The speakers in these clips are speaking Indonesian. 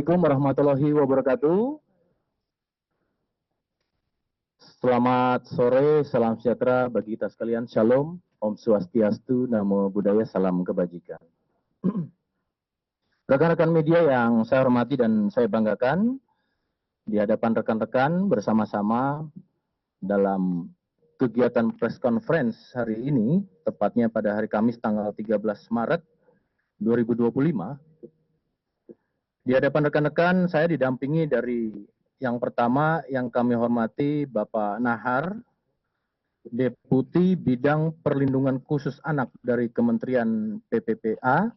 Assalamualaikum warahmatullahi wabarakatuh. Selamat sore, salam sejahtera bagi kita sekalian. Shalom, Om Swastiastu, Namo Buddhaya, salam kebajikan. Rekan-rekan media yang saya hormati dan saya banggakan, di hadapan rekan-rekan bersama-sama dalam kegiatan press conference hari ini, tepatnya pada hari Kamis tanggal 13 Maret 2025, di hadapan rekan-rekan saya didampingi dari yang pertama yang kami hormati Bapak Nahar, Deputi Bidang Perlindungan Khusus Anak dari Kementerian PPPA.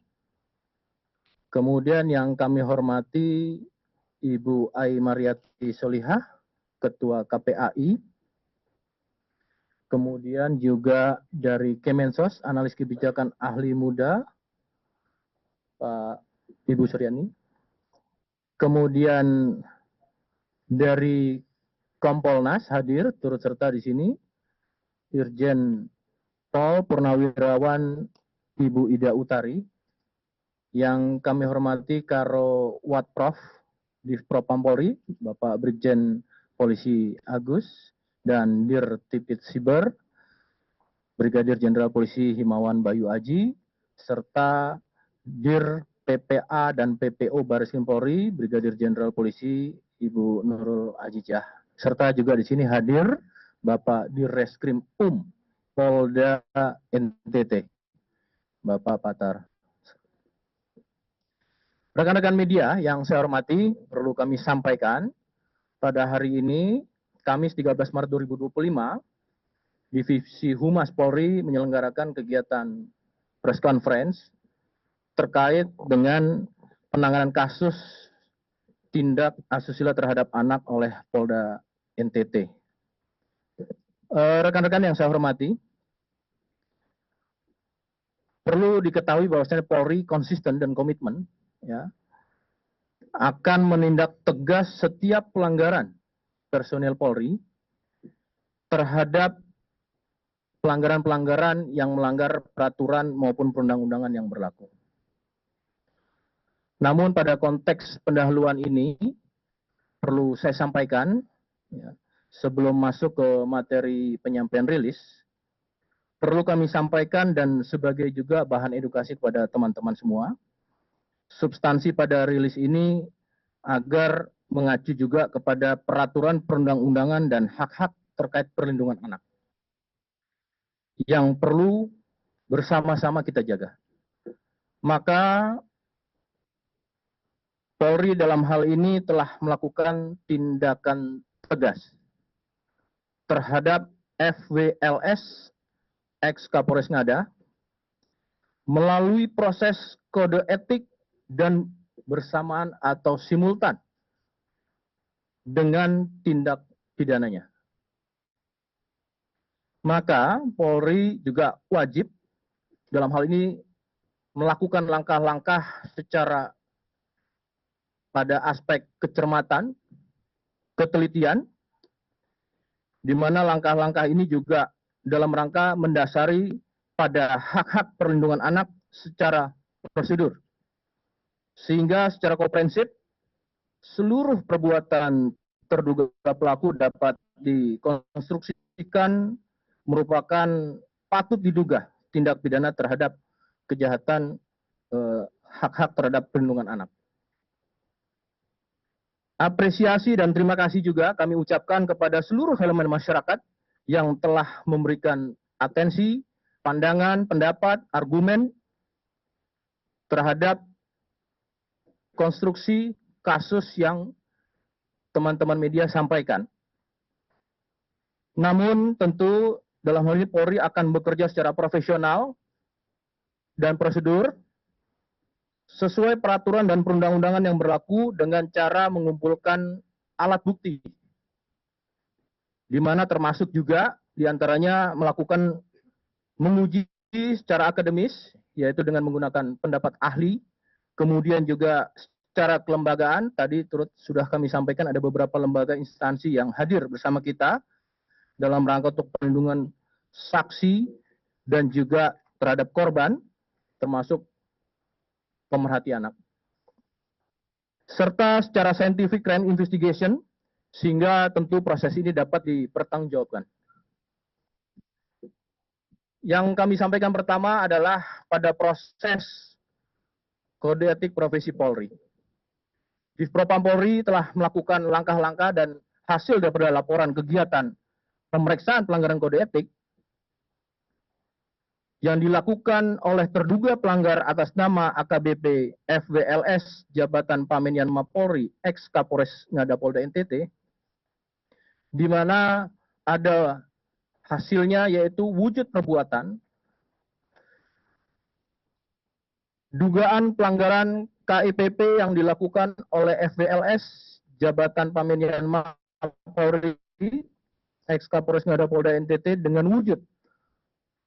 Kemudian yang kami hormati Ibu Ai Mariati Solihah, Ketua KPAI. Kemudian juga dari Kemensos, Analis Kebijakan Ahli Muda, Pak Ibu Suryani. Kemudian dari Kompolnas hadir turut serta di sini Irjen Pol Purnawirawan Ibu Ida Utari, yang kami hormati Karo Watprof Divpropam Polri Bapak Brigjen Polisi Agus, dan Dir Tipit Siber Brigadir Jenderal Polisi Himawan Bayu Aji, serta Dir PPA dan PPO Baris Krim Polri Brigadir Jenderal Polisi Ibu Nurul Ajijah, serta juga di sini hadir Bapak Dirreskrim Polda NTT, Bapak Patar. Rekan-rekan media yang saya hormati, perlu kami sampaikan, pada hari ini, Kamis 13 Maret 2025, Divisi Humas Polri menyelenggarakan kegiatan press conference terkait dengan penanganan kasus tindak asusila terhadap anak oleh Polda NTT. Rekan-rekan yang saya hormati, perlu diketahui bahwasanya Polri konsisten dan komitmen ya, akan menindak tegas setiap pelanggaran personel Polri terhadap pelanggaran-pelanggaran yang melanggar peraturan maupun perundang-undangan yang berlaku. Namun pada konteks pendahuluan ini, perlu saya sampaikan, ya, sebelum masuk ke materi penyampaian rilis, perlu kami sampaikan dan sebagai juga bahan edukasi kepada teman-teman semua, substansi pada rilis ini agar mengacu juga kepada peraturan perundang-undangan dan hak-hak terkait perlindungan anak yang perlu bersama-sama kita jaga. Maka Polri dalam hal ini telah melakukan tindakan tegas terhadap FWLS ex Kapolres Ngada melalui proses kode etik dan bersamaan atau simultan dengan tindak pidananya. Maka Polri juga wajib dalam hal ini melakukan langkah-langkah secara pada aspek kecermatan, ketelitian, di mana langkah-langkah ini juga dalam rangka mendasari pada hak-hak perlindungan anak secara prosedur. Sehingga secara komprehensif, seluruh perbuatan terduga pelaku dapat dikonstruksikan merupakan patut diduga tindak pidana terhadap kejahatan hak-hak terhadap perlindungan anak. Apresiasi dan terima kasih juga kami ucapkan kepada seluruh elemen masyarakat yang telah memberikan atensi, pandangan, pendapat, argumen terhadap konstruksi kasus yang teman-teman media sampaikan. Namun tentu dalam hal ini Polri akan bekerja secara profesional dan prosedur sesuai peraturan dan perundang-undangan yang berlaku dengan cara mengumpulkan alat bukti, di mana termasuk juga diantaranya melakukan menguji secara akademis, yaitu dengan menggunakan pendapat ahli, kemudian juga secara kelembagaan, tadi sudah kami sampaikan ada beberapa lembaga instansi yang hadir bersama kita dalam rangka untuk perlindungan saksi dan juga terhadap korban, termasuk pemerhati anak. serta secara scientific crime investigation, sehingga tentu proses ini dapat dipertanggungjawabkan. Yang kami sampaikan pertama adalah pada proses kode etik profesi Polri. Divpropam Polri telah melakukan langkah-langkah dan hasil daripada laporan kegiatan pemeriksaan pelanggaran kode etik yang dilakukan oleh terduga pelanggar atas nama AKBP FWLS Jabatan Pamenian Mapolri ex Kapolres Ngada Polda NTT, di mana ada hasilnya yaitu wujud perbuatan dugaan pelanggaran KIPP yang dilakukan oleh FWLS Jabatan Pamenian Mapolri ex Kapolres Ngada Polda NTT dengan wujud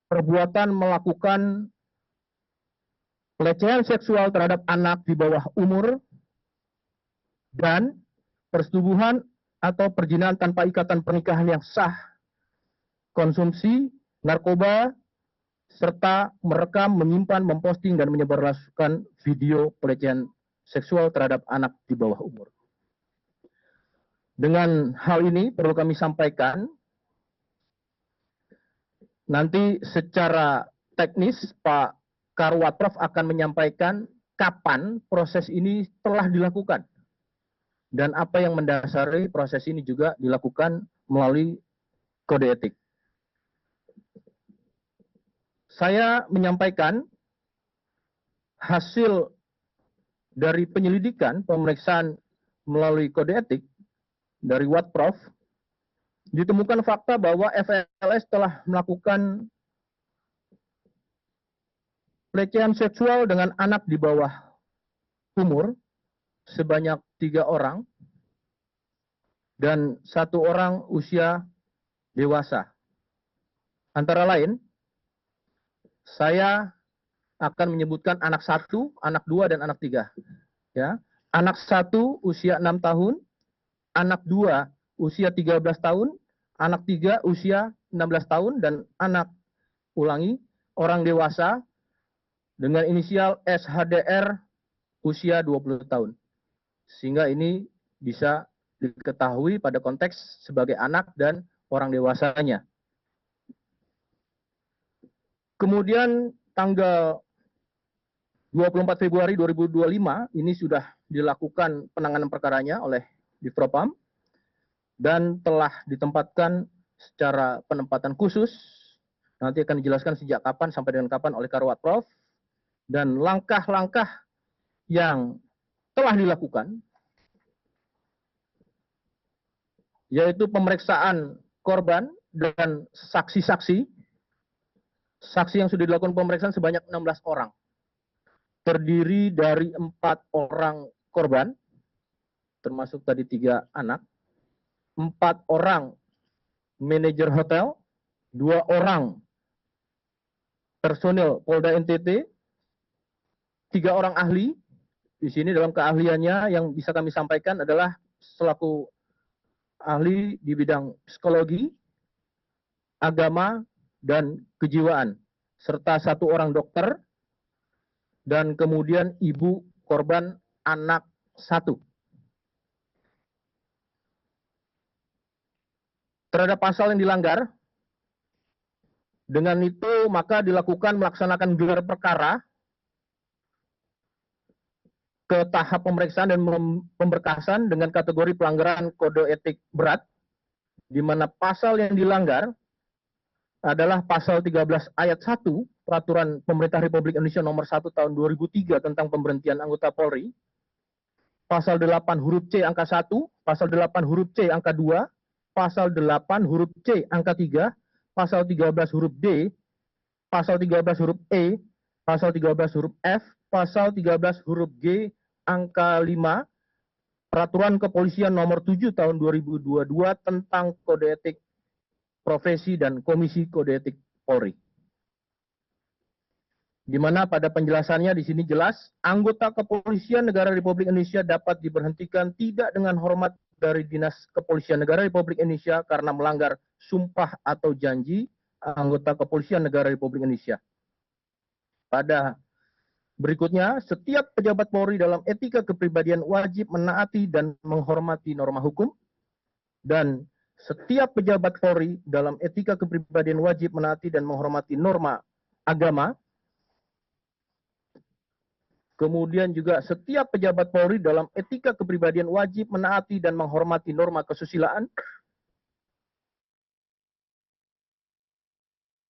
perbuatan melakukan pelecehan seksual terhadap anak di bawah umur dan persetubuhan atau perjinahan tanpa ikatan pernikahan yang sah, konsumsi narkoba, serta merekam, menyimpan, memposting, dan menyebarluaskan video pelecehan seksual terhadap anak di bawah umur. Dengan hal ini perlu kami sampaikan, nanti secara teknis Pak Karwatprof akan menyampaikan kapan proses ini telah dilakukan dan apa yang mendasari proses ini juga dilakukan melalui kode etik. Saya menyampaikan hasil dari penyelidikan pemeriksaan melalui kode etik dari Watprof. Ditemukan fakta bahwa FWLS telah melakukan pelecehan seksual dengan anak di bawah umur sebanyak 3 orang dan 1 orang usia dewasa. Antara lain, saya akan menyebutkan anak 1, anak 2, dan anak 3. Ya. Anak 1 usia 6 tahun, anak 2 usia 13 tahun, anak 3 usia 16 tahun, dan anak, ulangi, orang dewasa dengan inisial SHDR usia 20 tahun. Sehingga ini bisa diketahui pada konteks sebagai anak dan orang dewasanya. Kemudian tanggal 24 Februari 2025 ini sudah dilakukan penanganan perkaranya oleh Divpropam dan telah ditempatkan secara penempatan khusus. Nanti akan dijelaskan sejak kapan sampai dengan kapan oleh Karwatprof dan langkah-langkah yang telah dilakukan yaitu pemeriksaan korban dan saksi-saksi. Saksi yang sudah dilakukan pemeriksaan sebanyak 16 orang. Terdiri dari 4 orang korban, termasuk tadi 3 anak, 4 orang manajer hotel, 2 orang personil Polda NTT, 3 orang ahli. Di sini dalam keahliannya yang bisa kami sampaikan adalah selaku ahli di bidang psikologi, agama, dan kejiwaan, serta 1 orang dokter, dan kemudian ibu korban anak 1. Terhadap pasal yang dilanggar, dengan itu maka dilakukan melaksanakan gelar perkara ke tahap pemeriksaan dan pemberkasan dengan kategori pelanggaran kode etik berat, di mana pasal yang dilanggar adalah pasal 13 ayat 1 Peraturan Pemerintah Republik Indonesia nomor 1 tahun 2003 tentang pemberhentian anggota Polri, pasal 8 huruf C angka 1, pasal 8 huruf C angka 2, pasal 8 huruf C angka 3, pasal 13 huruf D, pasal 13 huruf E, pasal 13 huruf F, pasal 13 huruf G angka 5, Peraturan Kepolisian nomor 7 tahun 2022 tentang kode etik profesi dan Komisi Kode Etik Polri. Di mana pada penjelasannya di sini jelas, anggota Kepolisian Negara Republik Indonesia dapat diberhentikan tidak dengan hormat dari Dinas Kepolisian Negara Republik Indonesia karena melanggar sumpah atau janji anggota Kepolisian Negara Republik Indonesia. Pada Berikutnya, setiap pejabat Polri dalam etika kepribadian wajib menaati dan menghormati norma hukum. Dan setiap pejabat Polri dalam etika kepribadian wajib menaati dan menghormati norma agama. Kemudian juga setiap pejabat Polri dalam etika kepribadian wajib menaati dan menghormati norma kesusilaan.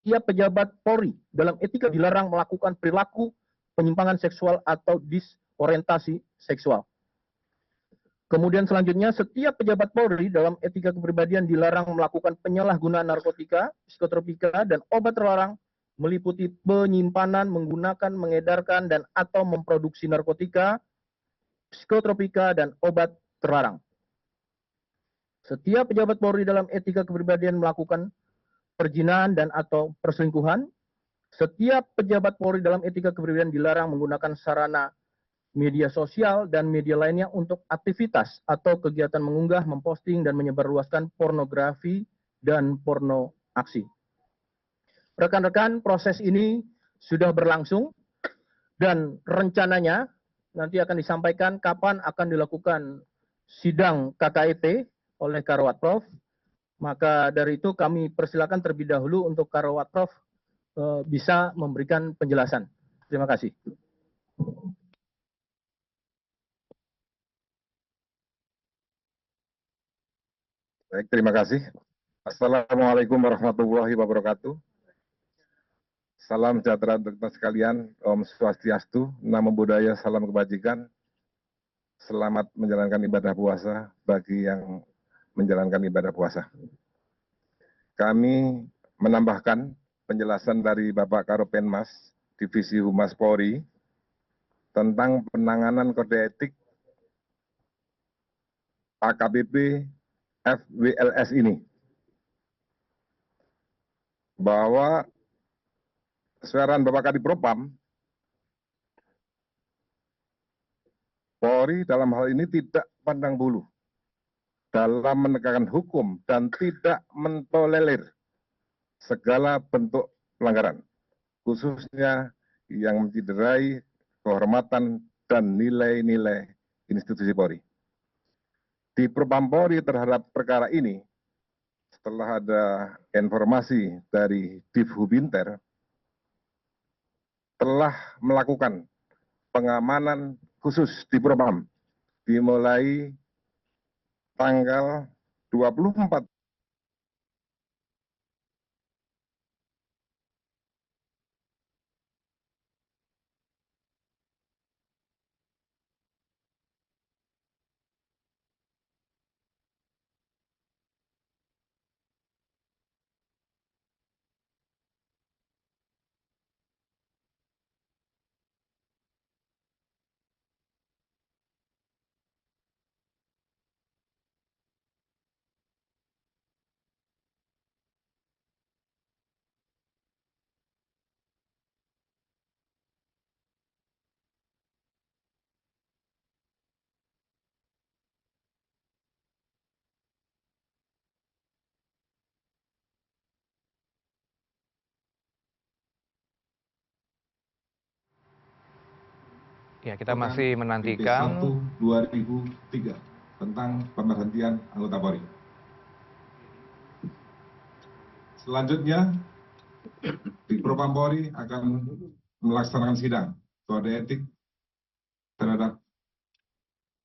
Setiap pejabat Polri dalam etika dilarang melakukan perilaku penyimpangan seksual atau disorientasi seksual. Kemudian selanjutnya, setiap pejabat Polri dalam etika kepribadian dilarang melakukan penyalahgunaan narkotika, psikotropika, dan obat terlarang, meliputi penyimpanan, menggunakan, mengedarkan, dan atau memproduksi narkotika, psikotropika, dan obat terlarang. Setiap pejabat Polri dalam etika kepribadian melakukan perzinahan dan atau perselingkuhan. Setiap pejabat Polri dalam etika kepribadian dilarang menggunakan sarana media sosial dan media lainnya untuk aktivitas atau kegiatan mengunggah, memposting, dan menyebarluaskan pornografi dan porno aksi. Rekan-rekan, proses ini sudah berlangsung dan rencananya nanti akan disampaikan kapan akan dilakukan sidang KKET oleh Karowat Prof. Maka dari itu kami persilakan terlebih dahulu untuk Karowat Prof bisa memberikan penjelasan. Terima kasih. Baik, terima kasih. Assalamualaikum warahmatullahi wabarakatuh. Salam sejahtera untuk kita sekalian. Om Swastiastu, Namo Buddhaya, salam kebajikan. Selamat menjalankan ibadah puasa bagi yang menjalankan ibadah puasa. Kami menambahkan penjelasan dari Bapak Karopenmas, Divisi Humas Polri, tentang penanganan kode etik AKBP FWLS ini. Bahwa sesuai Bapak Kadipropam, Polri dalam hal ini tidak pandang bulu dalam menegakkan hukum dan tidak mentolerir segala bentuk pelanggaran, khususnya yang mencederai kehormatan dan nilai-nilai institusi Polri. Di Propam Polri terhadap perkara ini, setelah ada informasi dari Divhubinter, telah melakukan pengamanan khusus di Propam dimulai tanggal 24 Ya, kita masih menantikan PP 1/2003 tentang pemberhentian anggota Polri. Selanjutnya, di Propam Polri akan melaksanakan sidang kode etik terhadap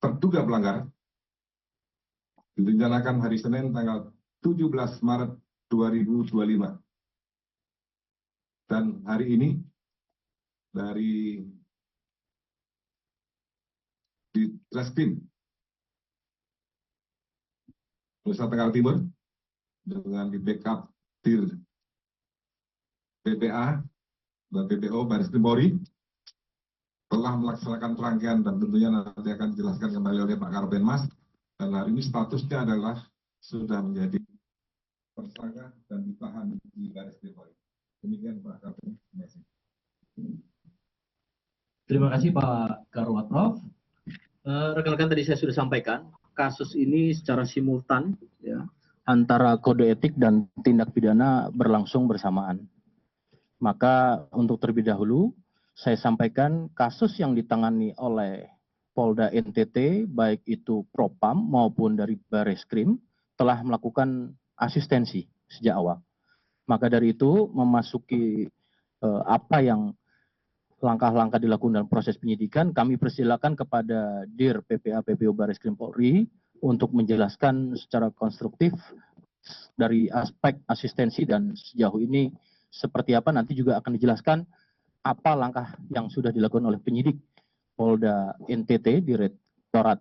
terduga pelanggar direncanakan hari Senin tanggal 17 Maret 2025. Dan hari ini dari di Treskrim Nusa Tenggara Timur dengan di backup Dir PPA dan PPO Baris Krim Polri telah melaksanakan rangkaian dan tentunya nanti akan dijelaskan kembali oleh Pak Karopenmas, dan hari ini statusnya adalah sudah menjadi tersangka dan ditahan di Baris Krim Polri. Demikian Pak Karopenmas. Terima kasih Pak Karowat Prof. Rekan-rekan, tadi saya sudah sampaikan, kasus ini secara simultan ya, antara kode etik dan tindak pidana berlangsung bersamaan. Maka untuk terlebih dahulu, saya sampaikan kasus yang ditangani oleh Polda NTT, baik itu Propam maupun dari Bareskrim, telah melakukan asistensi sejak awal. Maka dari itu, memasuki apa yang langkah-langkah dilakukan dalam proses penyidikan, kami persilakan kepada Dir PPA PPO Bareskrim Polri untuk menjelaskan secara konstruktif dari aspek asistensi dan sejauh ini seperti apa nanti juga akan dijelaskan apa langkah yang sudah dilakukan oleh penyidik Polda NTT, Direktorat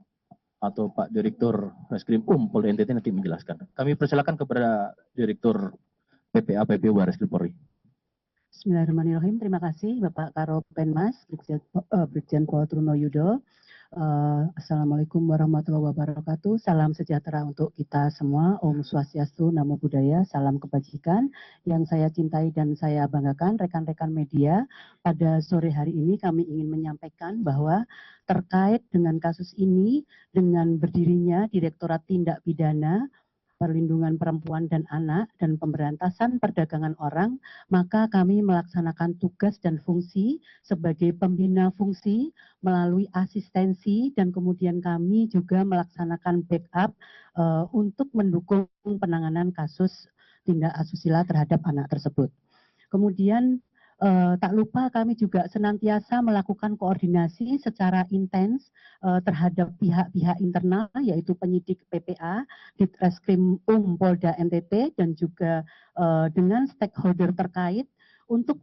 atau Pak Direktur Reskrim Polda NTT nanti menjelaskan. Kami persilakan kepada Direktur PPA PPO Bareskrim Polri. Bismillahirrahmanirrahim. Terima kasih Bapak Karopenmas, Brigjen Pol Truno Yudo. Assalamualaikum warahmatullahi wabarakatuh. Salam sejahtera untuk kita semua. Om Swastiastu, Namo Buddhaya, salam kebajikan. Yang saya cintai dan saya banggakan, rekan-rekan media, pada sore hari ini kami ingin menyampaikan bahwa terkait dengan kasus ini, dengan berdirinya Direktorat Tindak Pidana Perlindungan Perempuan dan Anak dan Pemberantasan Perdagangan Orang, maka kami melaksanakan tugas dan fungsi sebagai pembina fungsi melalui asistensi dan kemudian kami juga melaksanakan backup untuk mendukung penanganan kasus tindak asusila terhadap anak tersebut. Kemudian tak lupa kami juga senantiasa melakukan koordinasi secara intens terhadap pihak-pihak internal, yaitu penyidik PPA, Ditreskrim Polda NTT, dan juga dengan stakeholder terkait untuk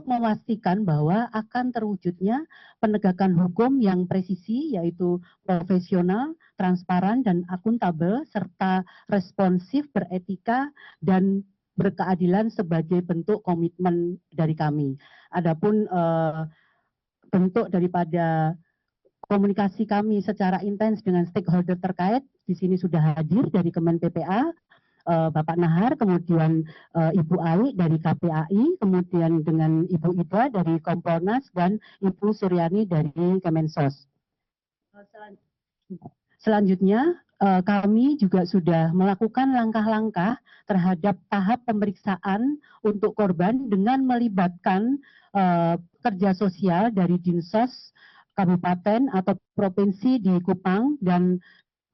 memastikan bahwa akan terwujudnya penegakan hukum yang presisi, yaitu profesional, transparan, dan akuntabel, serta responsif, beretika, dan berkeadilan sebagai bentuk komitmen dari kami. Adapun bentuk daripada komunikasi kami secara intens dengan stakeholder terkait, di sini sudah hadir dari Kemen PPA, Bapak Nahar, kemudian Ibu Ai dari KPAI, kemudian dengan Ibu Ida dari Kompolnas, dan Ibu Suryani dari Kemensos. Selanjutnya, kami juga sudah melakukan langkah-langkah terhadap tahap pemeriksaan untuk korban dengan melibatkan kerja sosial dari Dinsos Kabupaten atau Provinsi di Kupang dan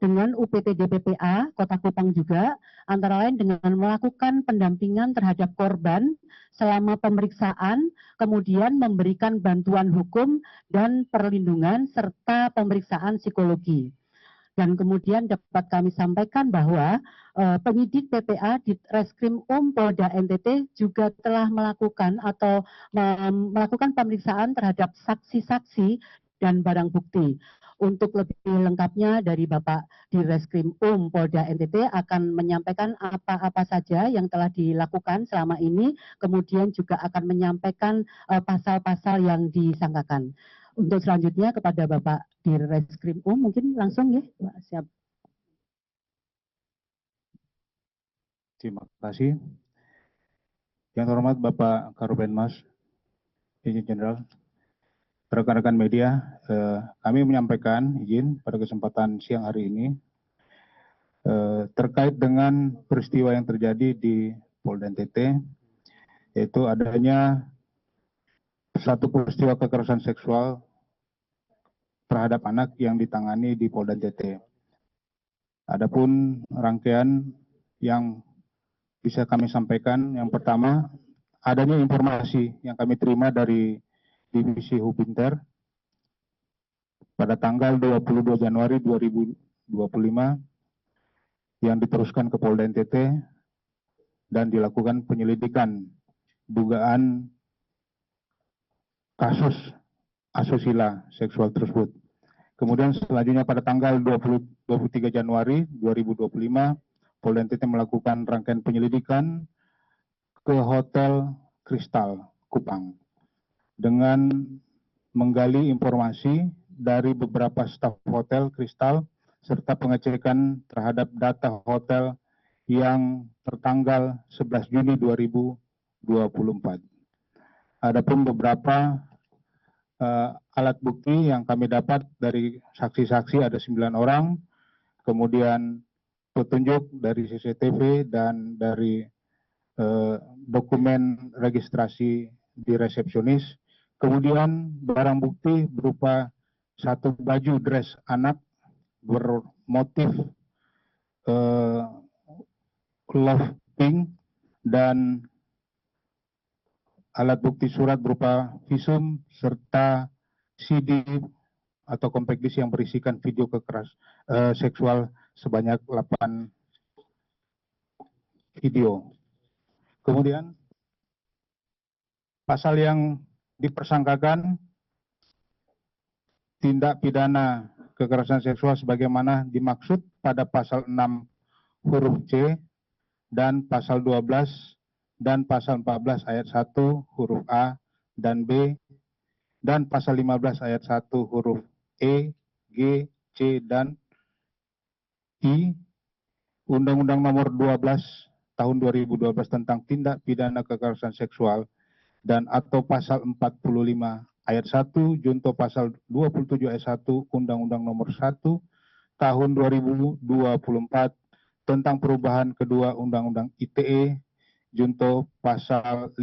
dengan UPTD PPA Kota Kupang juga, antara lain dengan melakukan pendampingan terhadap korban selama pemeriksaan, kemudian memberikan bantuan hukum dan perlindungan serta pemeriksaan psikologi. Dan kemudian dapat kami sampaikan bahwa penyidik PPA di Reskrim Polda NTT juga telah melakukan atau melakukan pemeriksaan terhadap saksi-saksi dan barang bukti. Untuk lebih lengkapnya dari Bapak di Reskrim Polda NTT akan menyampaikan apa-apa saja yang telah dilakukan selama ini, kemudian juga akan menyampaikan pasal-pasal yang disangkakan. Untuk selanjutnya kepada Bapak di Reskrim mungkin langsung ya, Pak, siap. Terima kasih. Yang terhormat Bapak Karopenmas, Insinyur Jenderal, rekan-rekan media, kami menyampaikan izin pada kesempatan siang hari ini terkait dengan peristiwa yang terjadi di Polda NTT, yaitu adanya satu peristiwa kekerasan seksual terhadap anak yang ditangani di Polda NTT. Adapun rangkaian yang bisa kami sampaikan, yang pertama, adanya informasi yang kami terima dari Divisi Hubinter pada tanggal 22 Januari 2025 yang diteruskan ke Polda NTT dan dilakukan penyelidikan dugaan kasus asusila seksual tersebut. Kemudian selanjutnya pada tanggal 23 Januari 2025, Polda NTT melakukan rangkaian penyelidikan ke Hotel Kristal Kupang dengan menggali informasi dari beberapa staf Hotel Kristal serta pengecekan terhadap data hotel yang tertanggal 11 Juni 2024. Adapun beberapa alat bukti yang kami dapat dari saksi-saksi ada 9 orang, kemudian petunjuk dari CCTV dan dari dokumen registrasi di resepsionis, Kemudian barang bukti berupa satu baju dress anak bermotif love pink dan alat bukti surat berupa visum serta CD atau compact disc yang berisikan video seksual sebanyak 8 video. Kemudian pasal yang dipersangkakan tindak pidana kekerasan seksual sebagaimana dimaksud pada pasal 6 huruf C dan pasal 12 dan pasal 14 ayat 1 huruf A dan B dan pasal 15 ayat 1 huruf E, G, C, dan I Undang-Undang Nomor 12 Tahun 2012 tentang tindak pidana kekerasan seksual dan atau pasal 45 ayat 1 junto pasal 27 ayat 1 Undang-Undang Nomor 1 Tahun 2024 tentang perubahan kedua Undang-Undang ITE junto pasal 55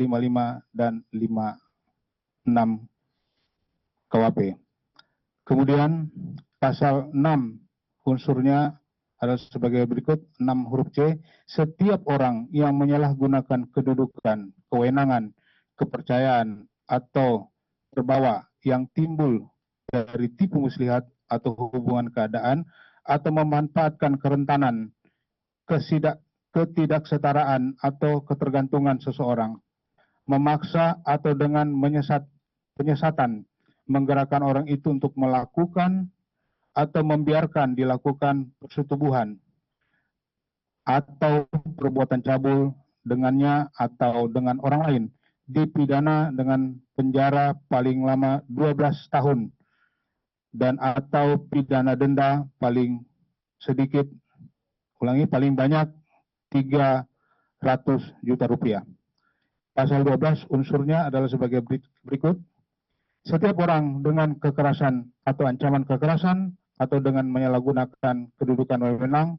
dan 56 KUHP. Kemudian pasal 6 unsurnya adalah sebagai berikut. 6 huruf C, setiap orang yang menyalahgunakan kedudukan, kewenangan, kepercayaan, atau terbawa yang timbul dari tipu muslihat atau hubungan keadaan atau memanfaatkan kerentanan, ketidaksetaraan atau ketergantungan seseorang, memaksa atau dengan penyesatan menggerakkan orang itu untuk melakukan atau membiarkan dilakukan persetubuhan atau perbuatan cabul dengannya atau dengan orang lain, dipidana dengan penjara paling lama 12 tahun dan atau pidana denda paling sedikit, paling banyak 300 juta rupiah. Pasal 12 unsurnya adalah sebagai berikut. Setiap orang dengan kekerasan atau ancaman kekerasan atau dengan menyalahgunakan kedudukan wewenang,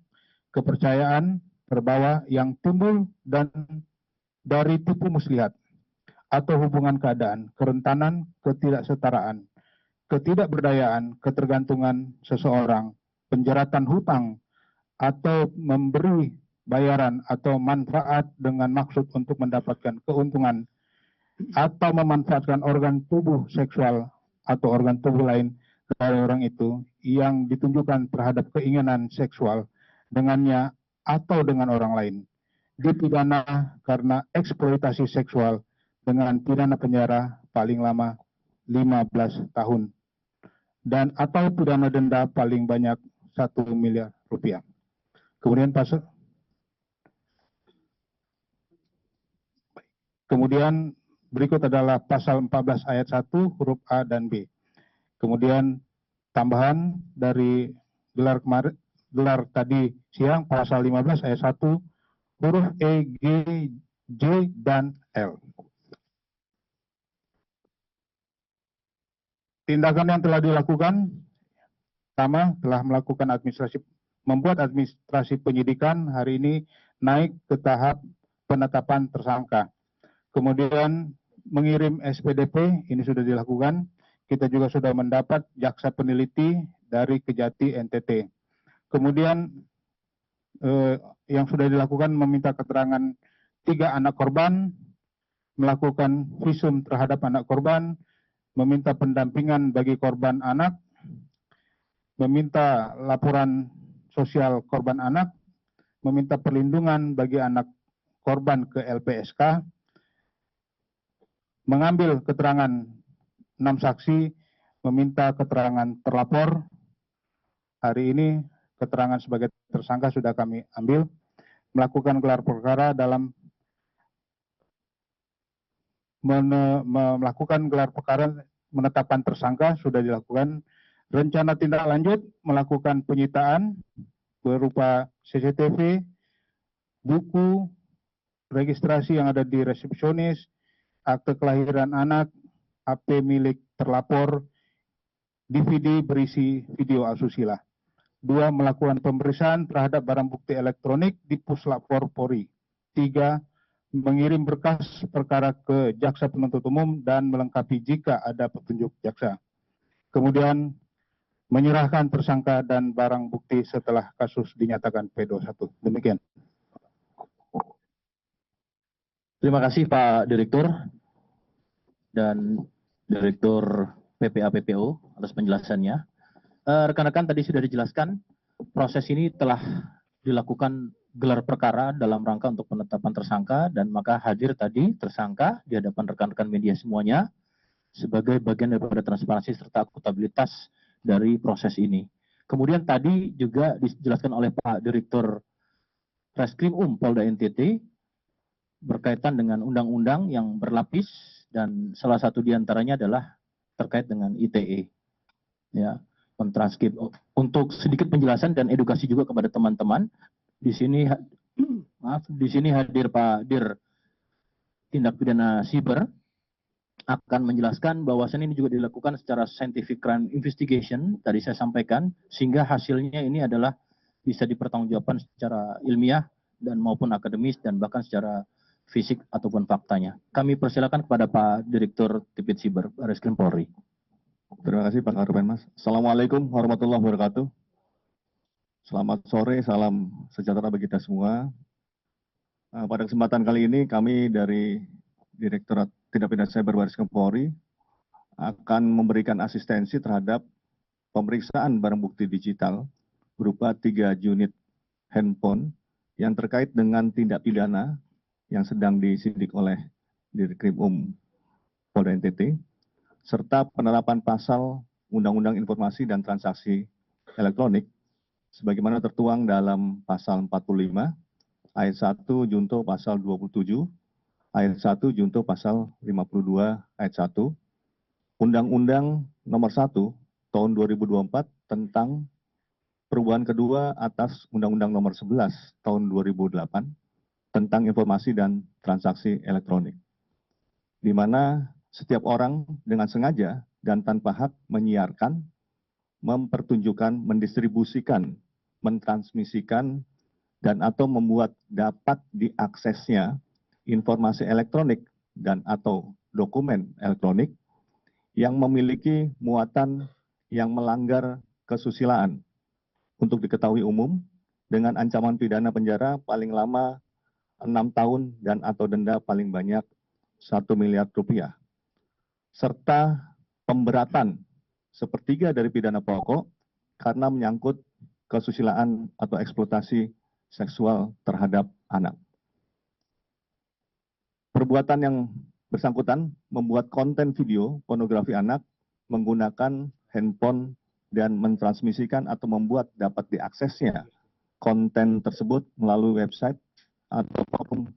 kepercayaan, terbawa yang timbul dan dari tipu muslihat atau hubungan keadaan, kerentanan, ketidaksetaraan, ketidakberdayaan, ketergantungan seseorang, penjeratan hutang, atau memberi bayaran atau manfaat dengan maksud untuk mendapatkan keuntungan, atau memanfaatkan organ tubuh seksual atau organ tubuh lain dari orang itu yang ditunjukkan terhadap keinginan seksual dengannya atau dengan orang lain, dipidana karena eksploitasi seksual dengan pidana penjara paling lama 15 tahun dan atau pidana denda paling banyak 1 miliar rupiah. Kemudian berikut adalah pasal 14 ayat 1 huruf A dan B. Kemudian tambahan dari gelar tadi siang pasal 15 ayat 1 huruf E, G, J, dan L. Tindakan yang telah dilakukan, pertama telah melakukan membuat administrasi penyidikan, hari ini naik ke tahap penetapan tersangka. Kemudian mengirim SPDP, ini sudah dilakukan. Kita juga sudah mendapat jaksa peneliti dari Kejati NTT. Kemudian yang sudah dilakukan meminta keterangan 3 anak korban, melakukan visum terhadap anak korban, meminta pendampingan bagi korban anak, meminta laporan sosial korban anak, meminta perlindungan bagi anak korban ke LPSK, mengambil keterangan 6 saksi, meminta keterangan terlapor. Hari ini keterangan sebagai tersangka sudah kami ambil, melakukan gelar perkara dalam melakukan gelar perkara menetapkan tersangka sudah dilakukan. Rencana tindak lanjut melakukan penyitaan berupa CCTV, buku, registrasi yang ada di resepsionis, akte kelahiran anak, HP milik terlapor, DVD berisi video asusila. 2. Melakukan pemeriksaan terhadap barang bukti elektronik di Puslap 4 Polri. 3. mengirim berkas perkara ke jaksa penuntut umum dan melengkapi jika ada petunjuk jaksa. Kemudian menyerahkan tersangka dan barang bukti setelah kasus dinyatakan P21. Demikian. Terima kasih Pak Direktur dan Direktur PPA PPO atas penjelasannya. Rekan-rekan tadi sudah dijelaskan, proses ini telah dilakukan gelar perkara dalam rangka untuk penetapan tersangka dan maka hadir tadi tersangka di hadapan rekan-rekan media semuanya sebagai bagian daripada transparansi serta akuntabilitas dari proses ini. Kemudian tadi juga dijelaskan oleh Pak Direktur Reskrim Polda NTT berkaitan dengan undang-undang yang berlapis dan salah satu diantaranya adalah terkait dengan ITE. Ya, mentranskrip. Untuk sedikit penjelasan dan edukasi juga kepada teman-teman, di sini hadir Pak Dir Tindak Pidana Siber akan menjelaskan bahwasannya ini juga dilakukan secara scientific crime investigation, tadi saya sampaikan, sehingga hasilnya ini adalah bisa dipertanggungjawabkan secara ilmiah dan maupun akademis dan bahkan secara fisik ataupun faktanya. Kami persilakan kepada Pak Direktur Tipit Siber Barreskrim Polri. Terima kasih Pak Karopenmas. Assalamualaikum warahmatullahi wabarakatuh. Selamat sore, salam sejahtera bagi kita semua. Pada kesempatan kali ini kami dari Direktorat Tindak Pidana Cyber Barreskrim Polri akan memberikan asistensi terhadap pemeriksaan barang bukti digital berupa 3 unit handphone yang terkait dengan tindak pidana yang sedang disidik oleh Dirkrim Polda NTT, serta penerapan pasal Undang-Undang Informasi dan Transaksi Elektronik, sebagaimana tertuang dalam pasal 45, ayat 1 junto pasal 27, ayat 1 junto pasal 52, ayat 1, Undang-Undang Nomor 1 Tahun 2024 tentang perubahan kedua atas Undang-Undang Nomor 11 Tahun 2008, tentang informasi dan transaksi elektronik, di mana setiap orang dengan sengaja dan tanpa hak menyiarkan, mempertunjukkan, mendistribusikan, mentransmisikan, dan atau membuat dapat diaksesnya informasi elektronik dan atau dokumen elektronik yang memiliki muatan yang melanggar kesusilaan untuk diketahui umum dengan ancaman pidana penjara paling lama 6 tahun dan atau denda paling banyak 1 miliar rupiah. Serta pemberatan sepertiga dari pidana pokok karena menyangkut kesusilaan atau eksploitasi seksual terhadap anak. Perbuatan yang bersangkutan membuat konten video pornografi anak menggunakan handphone dan mentransmisikan atau membuat dapat diaksesnya konten tersebut melalui website atau forum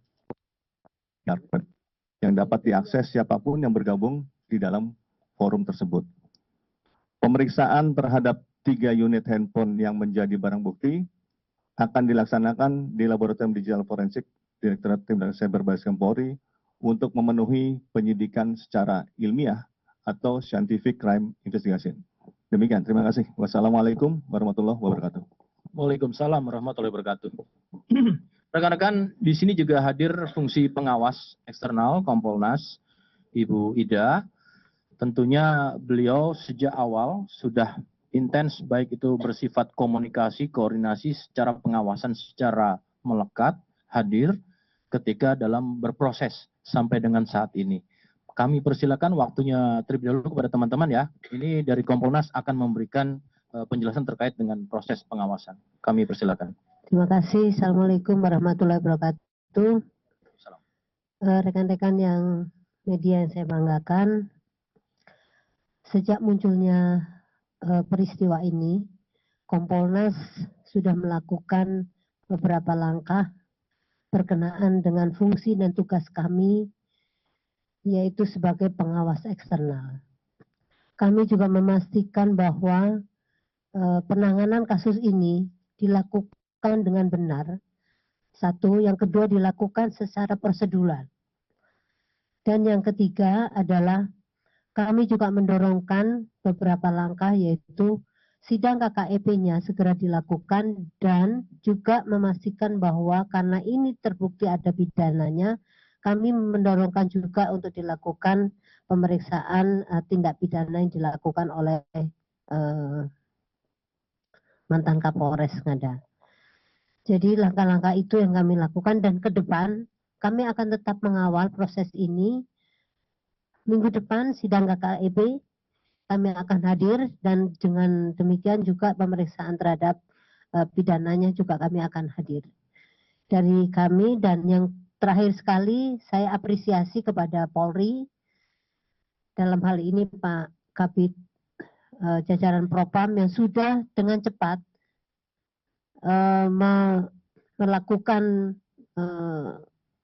yang dapat diakses siapapun yang bergabung di dalam forum tersebut. Pemeriksaan terhadap 3 unit handphone yang menjadi barang bukti akan dilaksanakan di Laboratorium Digital Forensik Direktorat Tindak Pidana Cyber Barreskrim Polri untuk memenuhi penyidikan secara ilmiah atau scientific crime investigation. Demikian, terima kasih. Wassalamualaikum warahmatullahi wabarakatuh. Waalaikumsalam warahmatullahi wabarakatuh. Rekan-rekan, di sini juga hadir fungsi pengawas eksternal Kompolnas, Ibu Ida. Tentunya beliau sejak awal sudah intens, baik itu bersifat komunikasi, koordinasi secara pengawasan secara melekat, hadir ketika dalam berproses sampai dengan saat ini. Kami persilakan waktunya terlebih dahulu kepada teman-teman ya. Ini dari Kompolnas akan memberikan penjelasan terkait dengan proses pengawasan. Kami persilakan. Terima kasih. Assalamualaikum warahmatullahi wabarakatuh. Rekan-rekan yang media yang saya banggakan, sejak munculnya peristiwa ini, Kompolnas sudah melakukan beberapa langkah berkenaan dengan fungsi dan tugas kami, yaitu sebagai pengawas eksternal. Kami juga memastikan bahwa penanganan kasus ini dilakukan dengan benar. Satu, yang kedua dilakukan secara prosedural. Dan yang ketiga adalah kami juga mendorongkan beberapa langkah, yaitu sidang KKEP-nya segera dilakukan dan juga memastikan bahwa karena ini terbukti ada pidananya, kami mendorongkan juga untuk dilakukan pemeriksaan tindak pidana yang dilakukan oleh mantan Kapolres Ngada. Jadi langkah-langkah itu yang kami lakukan, dan ke depan kami akan tetap mengawal proses ini. Minggu depan sidang KKEB kami akan hadir, dan dengan demikian juga pemeriksaan terhadap pidananya juga kami akan hadir. Dari kami, dan yang terakhir sekali saya apresiasi kepada Polri, dalam hal ini Pak Kabid jajaran Propam yang sudah dengan cepat melakukan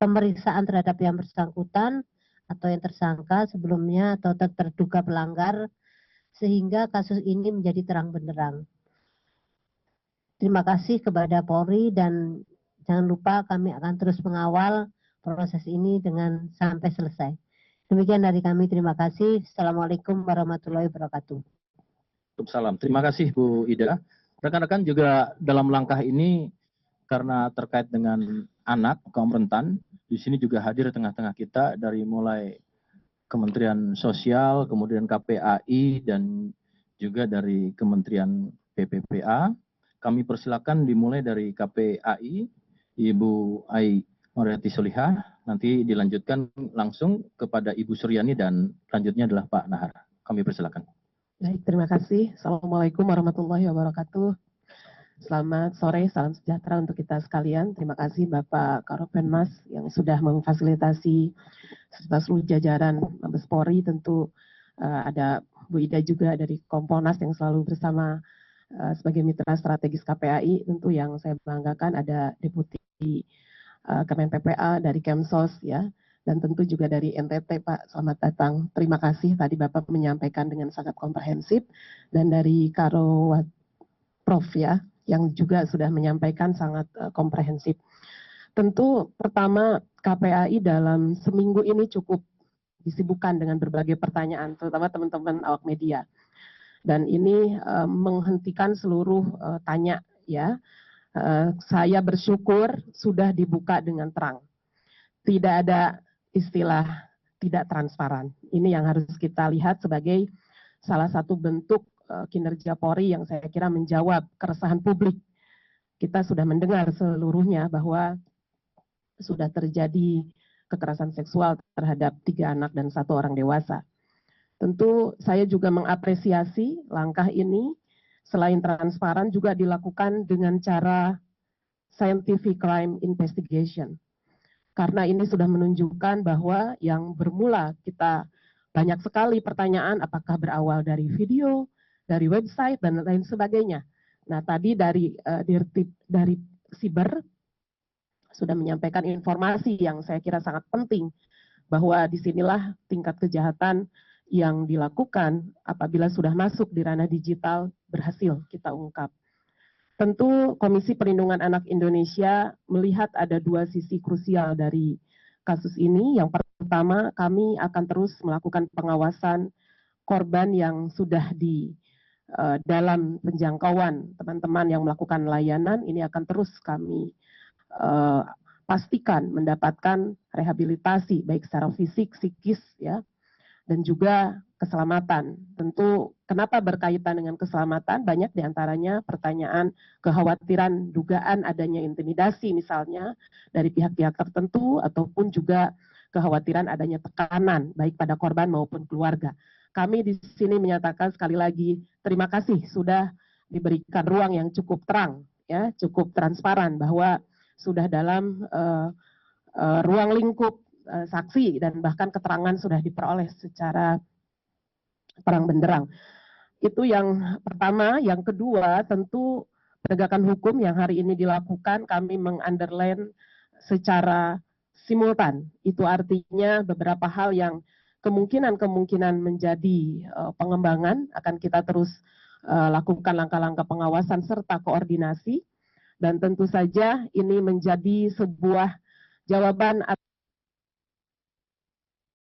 pemeriksaan terhadap yang bersangkutan atau yang tersangka sebelumnya atau terduga pelanggar, sehingga kasus ini menjadi terang benderang. Terima kasih kepada Polri, dan jangan lupa kami akan terus mengawal proses ini dengan sampai selesai. Demikian dari kami, terima kasih. Assalamualaikum warahmatullahi wabarakatuh. Waalaikumsalam. Terima kasih Bu Ida. Rekan-rekan juga dalam langkah ini karena terkait dengan anak kaum rentan, di sini juga hadir tengah-tengah kita dari mulai Kementerian Sosial, kemudian KPAI, dan juga dari Kementerian PPPA. Kami persilakan dimulai dari KPAI, Ibu Ai Mariati Solihah, nanti dilanjutkan langsung kepada Ibu Suryani, dan selanjutnya adalah Pak Nahar. Kami persilakan. Baik, terima kasih. Assalamualaikum warahmatullahi wabarakatuh. Selamat sore, salam sejahtera untuk kita sekalian. Terima kasih Bapak Karopenmas yang sudah memfasilitasi serta seluruh jajaran Mabes Polri. Tentu ada Bu Ida juga dari Kompolnas yang selalu bersama sebagai mitra strategis KPAI. Tentu yang saya banggakan ada Deputi Kemen PPA dari Kemsos ya. Dan tentu juga dari NTT Pak, selamat datang. Terima kasih tadi Bapak menyampaikan dengan sangat komprehensif, dan dari Karo Prof ya, yang juga sudah menyampaikan sangat komprehensif. Tentu pertama KPAI dalam seminggu ini cukup disibukkan dengan berbagai pertanyaan, terutama teman-teman awak media. Dan ini menghentikan seluruh tanya ya. Saya bersyukur sudah dibuka dengan terang. Tidak ada istilah tidak transparan. Ini yang harus kita lihat sebagai salah satu bentuk kinerja Polri yang saya kira menjawab keresahan publik. Kita sudah mendengar seluruhnya bahwa sudah terjadi kekerasan seksual terhadap 3 anak dan 1 orang dewasa. Tentu saya juga mengapresiasi langkah ini, selain transparan juga dilakukan dengan cara scientific crime investigation. Karena ini sudah menunjukkan bahwa yang bermula kita banyak sekali pertanyaan apakah berawal dari video, dari website, dan lain sebagainya. Nah tadi dari Siber sudah menyampaikan informasi yang saya kira sangat penting, bahwa disinilah tingkat kejahatan yang dilakukan apabila sudah masuk di ranah digital berhasil kita ungkap. Tentu Komisi Perlindungan Anak Indonesia melihat ada 2 sisi krusial dari kasus ini. Yang pertama, kami akan terus melakukan pengawasan korban yang sudah di dalam penjangkauan teman-teman yang melakukan layanan. Ini akan terus kami pastikan mendapatkan rehabilitasi baik secara fisik, psikis ya, dan juga keselamatan. Tentu kenapa berkaitan dengan keselamatan? Banyak diantaranya pertanyaan, kekhawatiran, dugaan adanya intimidasi misalnya dari pihak-pihak tertentu, ataupun juga kekhawatiran adanya tekanan baik pada korban maupun keluarga. Kami di sini menyatakan sekali lagi terima kasih sudah diberikan ruang yang cukup terang, ya, cukup transparan bahwa sudah dalam ruang lingkup saksi dan bahkan keterangan sudah diperoleh secara terang benderang. Itu yang pertama. Yang kedua, tentu penegakan hukum yang hari ini dilakukan kami meng-underline secara simultan. Itu artinya beberapa hal yang kemungkinan menjadi pengembangan akan kita terus lakukan langkah-langkah pengawasan serta koordinasi, dan tentu saja ini menjadi sebuah jawaban